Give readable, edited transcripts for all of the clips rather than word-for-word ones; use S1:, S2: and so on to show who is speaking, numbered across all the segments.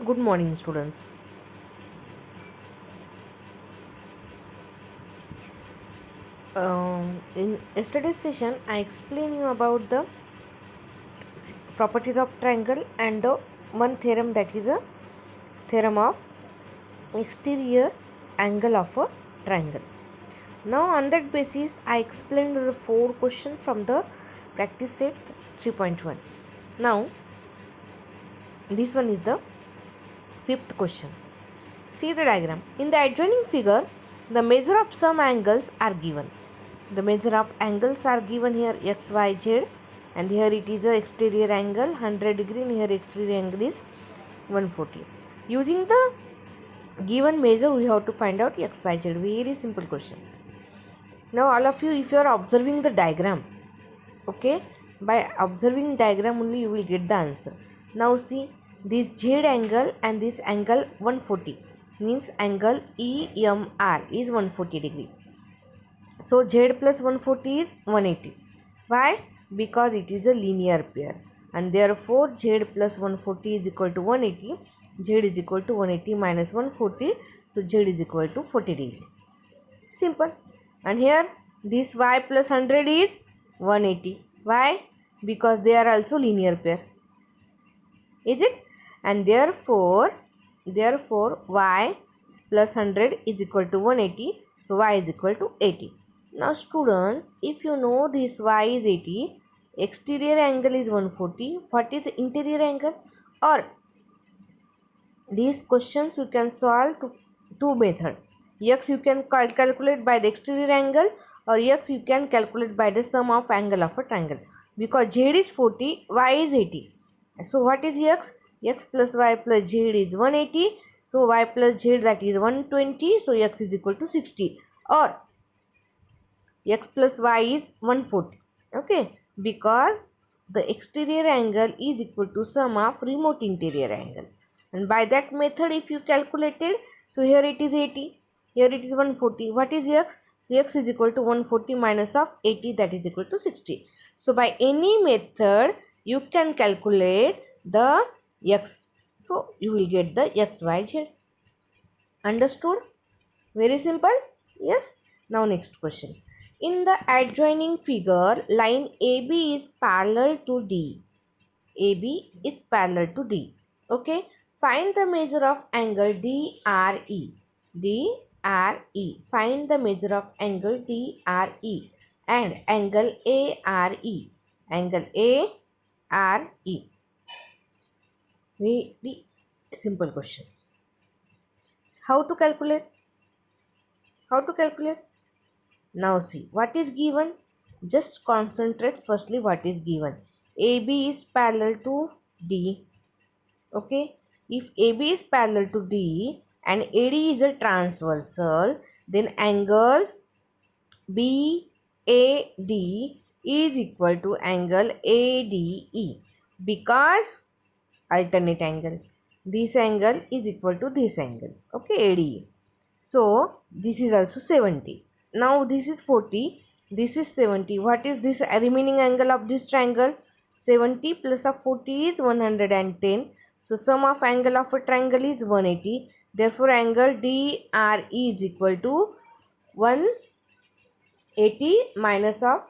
S1: Good morning, students. In yesterday's session, I explained you about the properties of triangle and the one theorem, that is a theorem of exterior angle of a triangle. Now, on that basis, I explained the 4 questions from the practice set 3.1. Now, this one is the 5th question. See the diagram. In the adjoining figure, the measure of some angles are given. The measure of angles are given here x, y, z, and here it is a exterior angle 100 degree, and here exterior angle is 140. Using the given measure, we have to find out x, y, z. Very simple question. Now all of you, if you are observing the diagram, okay, by observing diagram only you will get the answer. Now see, this z angle and this angle 140 means angle EMR is 140 degree. So z plus 140 is 180. Why? Because it is a linear pair, and therefore z plus 140 is equal to 180. Z is equal to 180 minus 140. So z is equal to 40 degree. Simple. And here this y plus 100 is 180. Why? Because they are also linear pair. Is it? And therefore y plus 100 is equal to 180. So y is equal to 80. Now students, if you know this y is 80, exterior angle is 140, what is interior angle? Or these questions you can solve to two methods. X you can calculate by the exterior angle, or x you can calculate by the sum of angle of a triangle. Because z is 40, y is 80. So what is x? X plus y plus z is 180. So y plus z, that is 120. So x is equal to 60. Or x plus y is 140. Okay, because the exterior angle is equal to sum of remote interior angle, and by that method if you calculated, so here it is 80, here it is 140. What is x? So x is equal to 140 minus of 80, that is equal to 60. So by any method you can calculate the x, so you will get the x, y, z. Understood? Very simple. Yes. Now next question. In the adjoining figure, line AB is parallel to D. AB is parallel to D. Okay. Find the measure of angle DRE. DRE. Find the measure of angle DRE and angle ARE. Angle ARE. Very simple question. How to calculate? How to calculate? Now see what is given. Just concentrate firstly what is given. AB is parallel to D. Okay. If AB is parallel to D and AD is a transversal, then angle BAD is equal to angle ADE, because alternate angle. This angle is equal to this angle. Okay, ADE. So this is also 70. Now this is 40. This is 70. What is this remaining angle of this triangle? 70 plus of 40 is 110. So sum of angle of a triangle is 180. Therefore angle DRE is equal to 180 minus of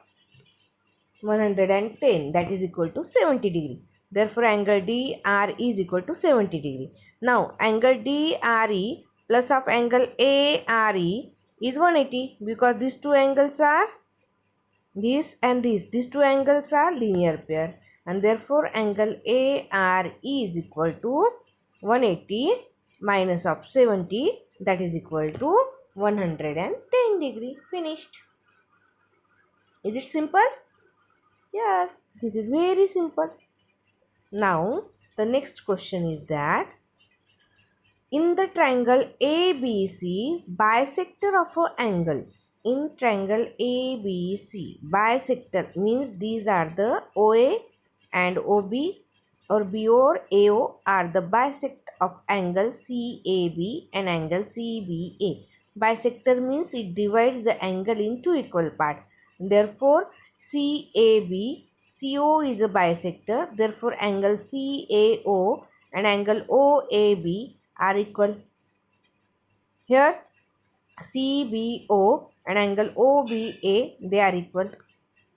S1: 110, that is equal to 70 degree. Therefore angle DRE is equal to 70 degree. Now angle DRE plus of angle ARE is 180, because these two angles are this and this. These two angles are linear pair, and therefore angle ARE is equal to 180 minus of 70, that is equal to 110 degree. Finished. Is it simple? Yes, this is very simple. Now, the next question is that in the triangle ABC, bisector of an angle. In triangle ABC, bisector means these are the OA and OB, or BO or AO are the bisect of angle CAB and angle CBA. Bisector means it divides the angle into equal parts. Therefore, CAB, CO is a bisector. Therefore, angle CAO and angle OAB are equal. Here CBO and angle OBA, they are equal.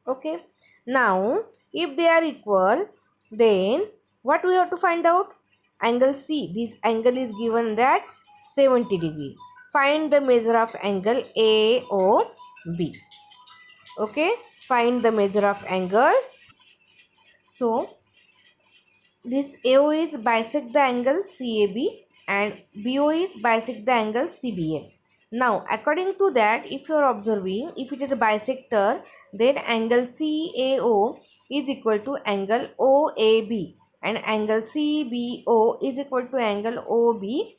S1: Okay. Now, if they are equal, then what we have to find out? Angle C. This angle is given that 70 degree. Find the measure of angle AOB. Okay. Find the measure of angle. So, this AO is bisect the angle CAB and BO is bisect the angle CBA. Now, according to that, if you are observing, if it is a bisector, then angle CAO is equal to angle OAB and angle CBO is equal to angle OBA.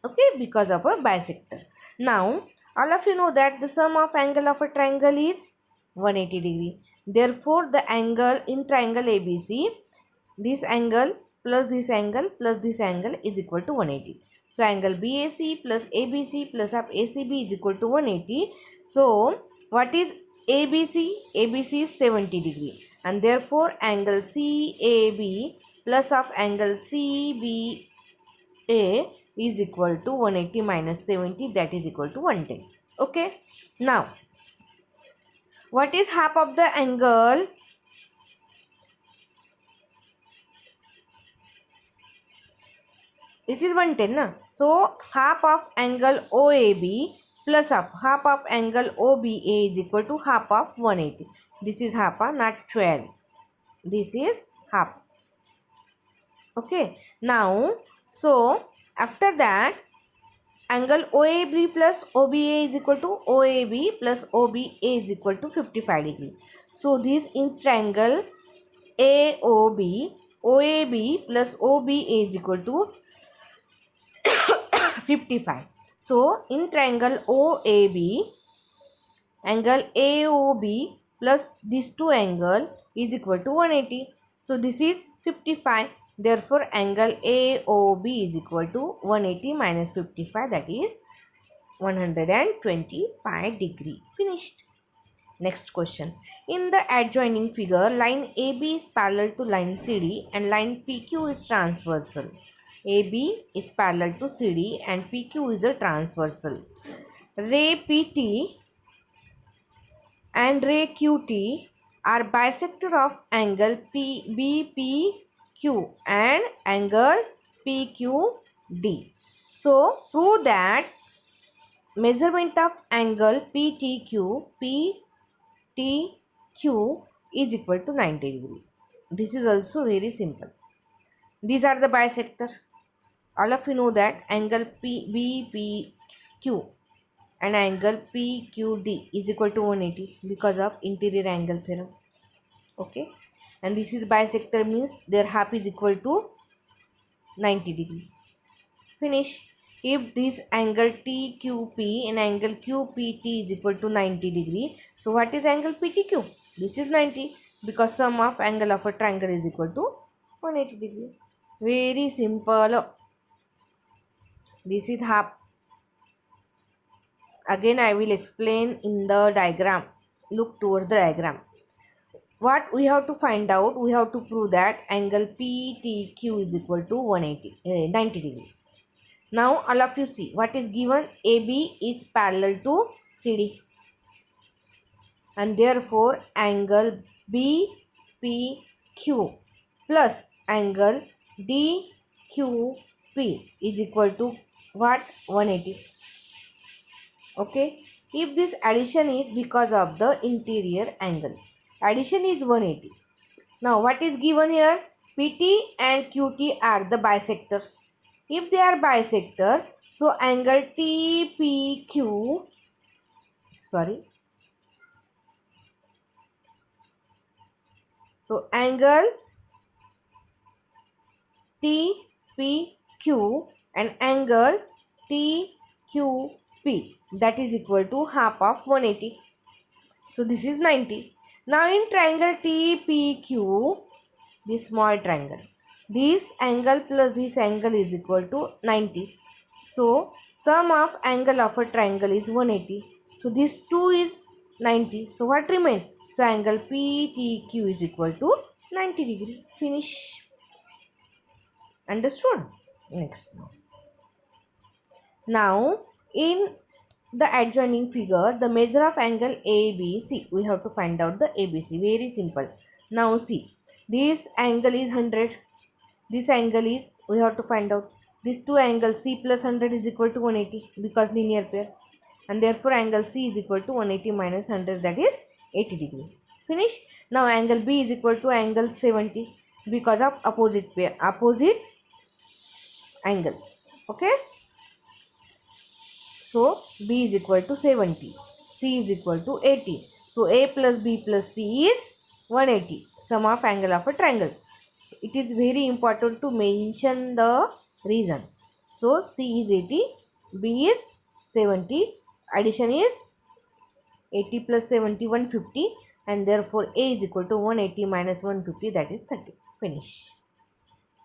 S1: Okay, because of a bisector. Now, all of you know that the sum of angle of a triangle is 180 degree. Therefore, the angle in triangle ABC, this angle plus this angle plus this angle is equal to 180. So angle BAC plus ABC plus of ACB is equal to 180. So what is ABC? ABC is 70 degree and therefore angle CAB plus of angle CBA is equal to 180 minus 70, that is equal to 110. Okay. Now what is half of the angle? It is 110 na? So half of angle OAB plus of half of angle OBA is equal to half of 180. This is half, not 12. This is half. Okay. Now, so after that, angle OAB plus OBA is equal to OAB plus OBA is equal to 55 degree. So this in triangle AOB, OAB plus OBA is equal to 55. So in triangle OAB, angle AOB plus these two angle is equal to 180. So this is 55. Therefore angle AOB is equal to 180 minus 55, that is 125 degree. Finished. Next question. In the adjoining figure, line AB is parallel to line CD and line PQ is transversal. AB is parallel to CD and PQ is a transversal. Ray PT and ray QT are bisector of angle BPQ and angle PQD. So, prove that measurement of angle PTQ is equal to 90 degree. This is also very simple. These are the bisector. All of you know that angle BPQ and angle PQD is equal to 180 because of interior angle theorem. Okay. And this is bisector, means their half is equal to 90 degree. Finish. If this angle TQP and angle QPT is equal to 90 degree, so what is angle PTQ? This is 90 because sum of angle of a triangle is equal to 180 degree. Very simple. This is half. Again I will explain in the diagram. Look towards the diagram. What we have to find out? We have to prove that angle PTQ is equal to 90 degree. Now all of you see what is given. AB is parallel to CD and therefore angle BPQ plus angle DQP is equal to what? 180. Okay. If this addition is because of the interior angle, addition is 180. Now what is given here? PT and QT are the bisector. If they are bisector, so angle TPQ, so angle TPQ and angle TQP, that is equal to half of 180. So this is 90. Now in triangle TPQ, this small triangle, this angle plus this angle is equal to 90. So sum of angle of a triangle is 180. So this 2 is 90. So what remains? So angle PTQ is equal to 90 degree. Finish. Understood? Next. Now, in the adjoining figure, the measure of angle ABC. We have to find out the ABC. Very simple. Now see, this angle is 100. This angle is, we have to find out. These two angles C plus 100 is equal to 180 because linear pair. And therefore angle C is equal to 180 minus 100, that is 80 degree. Finish. Now angle B is equal to angle 70 because of opposite pair, opposite angle. Okay. So B is equal to 70, C is equal to 80. So A plus B plus C is 180, sum of angle of a triangle. So it is very important to mention the reason. So C is 80, B is 70, addition is 80 plus 70, 150, and therefore A is equal to 180 minus 150, that is 30. Finish.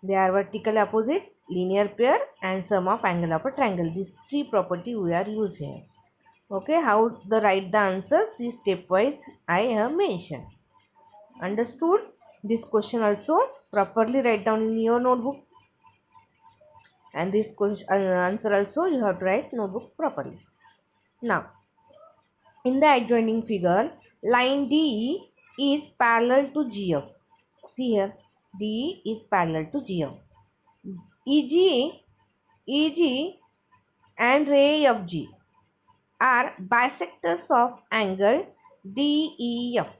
S1: They are vertical opposite, linear pair, and sum of angle of a triangle. These three property we are used here. Okay, how the write the answer? See stepwise I have mentioned. Understood? This question also properly write down in your notebook. And this question, answer also you have to write notebook properly. Now, in the adjoining figure, line D is parallel to GF. See here, D is parallel to GF. EG and ray of G are bisectors of angle DEF.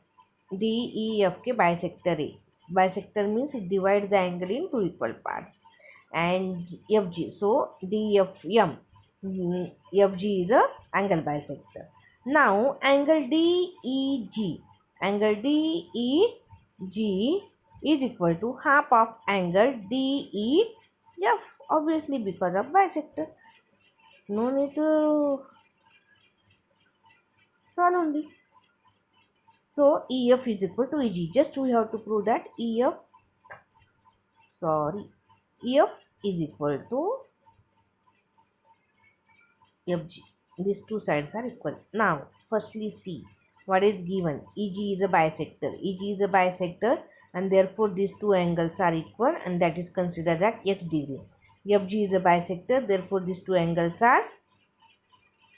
S1: DEF के bisector है. Bisector means it divides the angle in two equal parts. And FG, so DFM. FG is a angle bisector. Now angle DEG. Angle DEG is equal to half of angle DEF. Obviously because of bisector. No need to solve only. So EF is equal to EG. Just we have to prove that EF is equal to FG. These two sides are equal. Now firstly see what is given. EG is a bisector. EG is a bisector and therefore these two angles are equal and that is considered at X degree. FG is a bisector, therefore these two angles are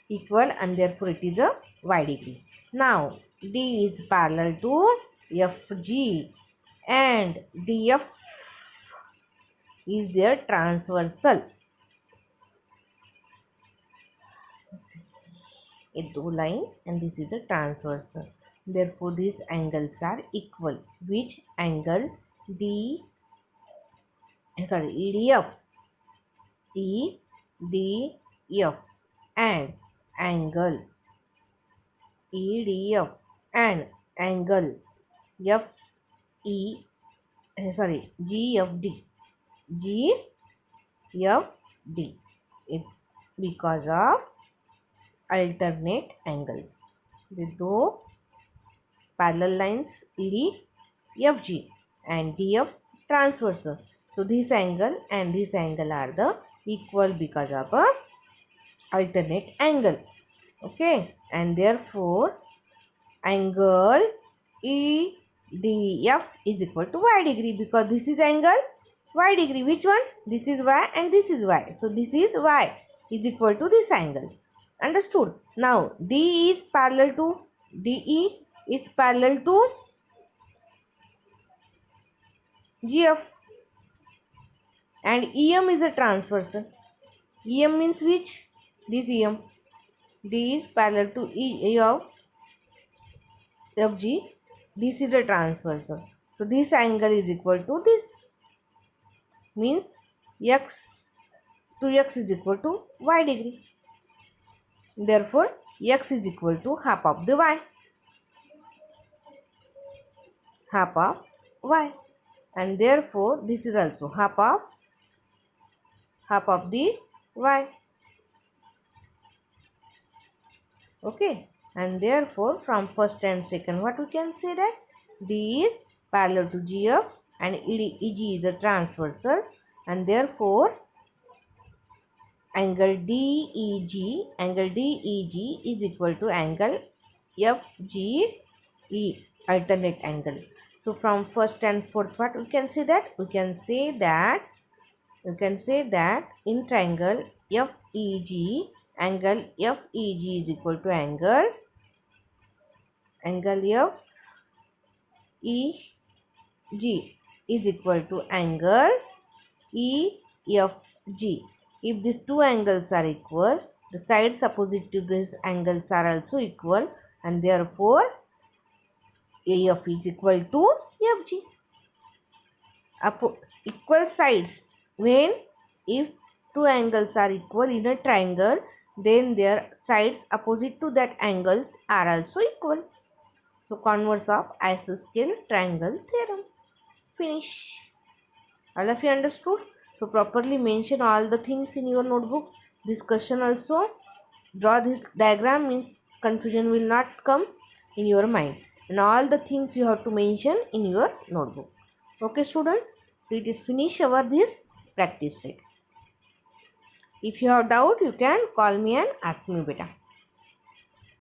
S1: equal and therefore it is a Y degree. Now D is parallel to FG and DF is their transversal. A two line and this is a transversal. Therefore these angles are equal. Which angle? EDF and angle EDF and angle GFD. It because of alternate angles. The two parallel lines EDFG and DF transversal. So this angle and this angle are the equal because of a alternate angle. Okay, and therefore angle EDF is equal to Y degree because this is angle Y degree. Which one? This is Y and this is Y. So this is Y is equal to this angle. Understood? Now DE is parallel to GF and EM is a transversal. EM means which? This EM. D is parallel to E of FG. This is a transversal. So this angle is equal to this. Means X to X is equal to Y degree. Therefore X is equal to half of the Y. Half of Y. And therefore this is also half of the Y. Okay, and therefore from first and second what we can say that D is parallel to GF and EG is a transversal and therefore angle DEG is equal to angle FGE, alternate angle. So from first and fourth what we can say that? We can say that you can say that in triangle FEG, angle FEG is equal to angle FEG is equal to angle EFG. If these two angles are equal, the sides opposite to these angles are also equal, and therefore AF is equal to FG. Equal sides, when if two angles are equal in a triangle, then their sides opposite to that angles are also equal. So converse of isosceles triangle theorem. Finish. All of you understood? So properly mention all the things in your notebook. This question also, draw this diagram, means confusion will not come in your mind, and all the things you have to mention in your notebook. Okay students, so it is finish our this practice set. If you have doubt, you can call me and ask me beta.